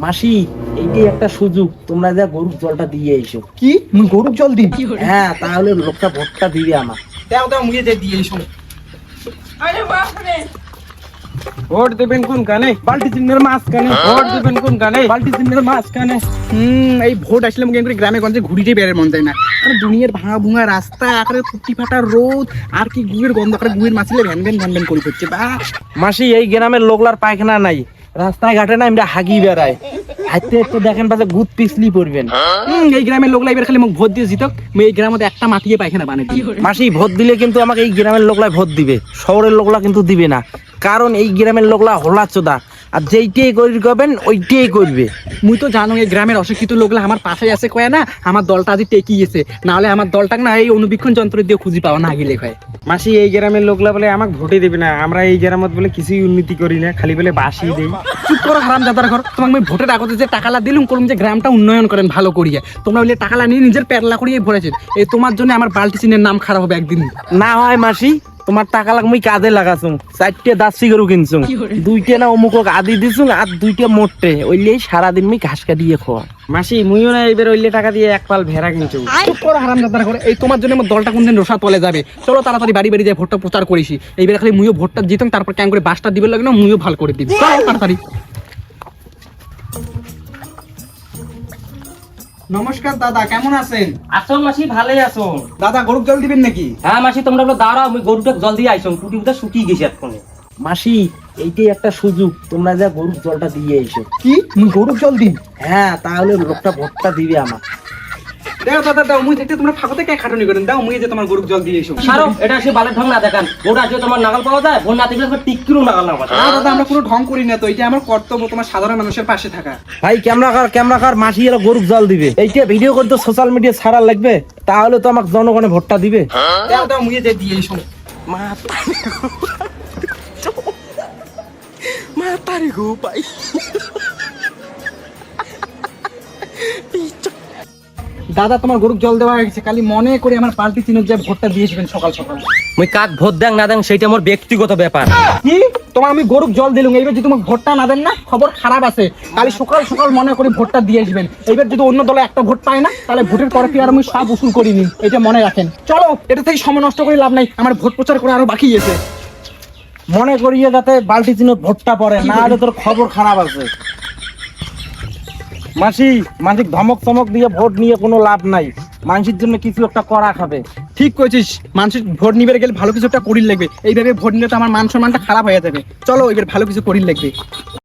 মাসি, এইটাই একটা সুযোগ, তোমরা যা গরুর জলটা দিয়ে এসো। কি মুই গরুর জল দিই? হ্যাঁ, তাহলে লোকটা ভোটটা দিবে আমার। দাও দাও মুই দিয়ে এসো। আরে বাপ রে, ভোট দেবেন কোন কানে? বালতি চিহ্নের মাছ কানে। ভোট দেবেন কোন কানে? বালতি চিহ্নের মাছ কানে। এই ভোট আসলে মুখে করে গ্রামে গঞ্জে ঘুরিতে বেড়ে মন যায় না। আর দুনিয়ার ভাঙা ভুঙা রাস্তা, আকারে ফুটি ফাটা রোদ, আর কি গুয়ের গন্ধ, আকারে গুয়ের মাছলে ভ্যান ভ্যান করে পড়ছে। বা মাসি, এই গ্রামের লোকলার পায়খানা নাই, রাস্তায় ঘাটে না আমরা হাগি বেড়ায়, হাইতে একটু দেখেন পাশে গুদ পিছলি পড়বেন। এই গ্রামের লোকলা এবার খালি মুখ ভোট দিয়ে জিতক, মুই এই গ্রামের মধ্যে একটা মাটিয়ে পায়খানা বানাই দিই। মাসি, ভোট দিলে কিন্তু আমাকে এই গ্রামের লোকলাই ভোট দিবে, শহরের লোকলা কিন্তু দিবে না, কারণ এই গ্রামের লোকলা হোলা চোদা, আর যেইটাই করবেন ওইটাই করবে। মুই তো জানো এই গ্রামের অশিক্ষিত লোকলা আমার পাশে আছে কয় না, আমার দলটা আজ টেকিয়েছে, নাহলে আমার দলটাকে না এই অনুবীক্ষণ যন্ত্র দিয়ে খুঁজি পাওয়া না গেলে কয়। মাসি, এই গ্রামের লোকলা বলে আমাকে ভোটে দিবে না, আমরা এই গ্রামত বলে কিছুই উন্নতি করি না, খালি বলে বাসি দেই। চুপ করো হারাম দাদার ঘর, তোমাকে আমি ভোটের আগতে যে টাকালা দিলুম করলাম যে গ্রামটা উন্নয়ন করেন ভালো করিয়ে, তোমরা বলে টাকালা নিয়ে নিজের পেরলা করিয়ে ভরেছেন। এই তোমার জন্য আমার বালতি চিনের নাম খারাপ হবে একদিন। না হয় মাসি, তোমার টাকা লাগ মুই কাজে লাগাছুম, 4টে দাসি গরু কিনছুম, 2টে না অমুক আদি দিছুম, আর 2টে মোটে, ওইলেই সারাদিন মুই ঘাস কাটিয়ে খাওয়া। মাসি, মুইও না এবার ওইলে টাকা দিয়ে এক পাল ভেড়া কিনছো। চুপ করো হারাম দাদার ঘর, এই তোমার জন্য আমার দলটা কোনদিন রোষা তলে যাবে। চলো তাড়াতাড়ি বাড়ি বাড়ি যায় ভোটটা প্রচার করেছি, এইবার খালি মুইও ভোটটা জিতাম, তারপর ক্যাং করে বাসটা দিবে লাগে না, মুইও ভালো করে দিবি। চলো তাড়াতাড়ি। নমস্কার দাদা, কেমন আছেন? আসো মাসি, ভালোই আছো? দাদা গরুর জল দিবেন নাকি? হ্যাঁ মাসি, তোমরা বলো দাঁড়াও, আমি গরুটা জল দিয়ে আইসো, টুটি বুঝা শুকিয়ে গেছে এক্ষণে। মাসি, এইটাই একটা সুযোগ, তোমরা যা গরুর জলটা দিয়ে এসো। কি মুই গরুর জল দিই? হ্যাঁ, তাহলে লোকটা ভোটটা দিবে আমার। দাও দাদা দাও, মুই দেখতে তোমরা ফাঁকতে কে খাটুনি করেন, দাও মুই যে তোমার গরুর জল দিয়ে এসো। সারো, এটা সে বালের ঢং না দেখান, ওটা আসলে তোমার নাগাল পাওয়া যায়, ভোট না থাকলে টিকিরও নাগাল না পাওয়া যায়। না দাদা, আমরা কোনো ঢং করি না তো, এটা আমার কর্তব্য তোমার সাধারণ মানুষের পাশে থাকা। ভাই ক্যামেরা কার, মাসি এরা গরুর জল দিবে, এইটা ভিডিও করে তো সোশ্যাল মিডিয়া ছাড়া লাগবে, তাহলে তো আমাকে জনগণে ভোটটা দিবে। দাও দাও মুই যে দিয়ে এসো। মাতারি গো পাই। দাদা তোমার গরুর জল দেওয়া হয়ে গেছে, খালি মনে করে আমার পাল্টি চিনের যে ভোটটা দিয়েছিলেন সকাল সকাল। মুই কাক ভোট দেন না দেন সেইটা আমার ব্যক্তিগত ব্যাপার। কি তোমার আমি গরুর জল দিলুম, এইবার যদি তোমাকে ভোটটা না দেন না, খবর খারাপ আছে। কালি সকাল সকাল মনে করে ভোটটা দিয়ে আসবেন। এইবার যদি অন্য দলে একটা ভোট পায় না, তাহলে ভোটের পরে কি আর আমি সব উসুল করিনি, এটা মনে রাখেন। চলো, এটা থেকে সময় নষ্ট করে লাভ নাই, আমার ভোট প্রচার করে আরো বাকি আছে। মনে করিয়ে যাতে বালতি চিনো ভোটটা পড়ে, না হলে তোর খবর খারাপ আছে। মাসি, মানসিক ধমক চমক দিয়ে ভোট নিয়ে কোনো লাভ নাই, মানুষের জন্য কিছু একটা করা খাবে। ঠিক কইছিস, মানুষের ভোট নিবে গেলে ভালো কিছু একটা করির লাগবে, এইভাবে ভোট নিলে তো আমার মান সম্মানটা খারাপ হয়ে যাবে। চলো এবার ভালো কিছু করির লাগবে।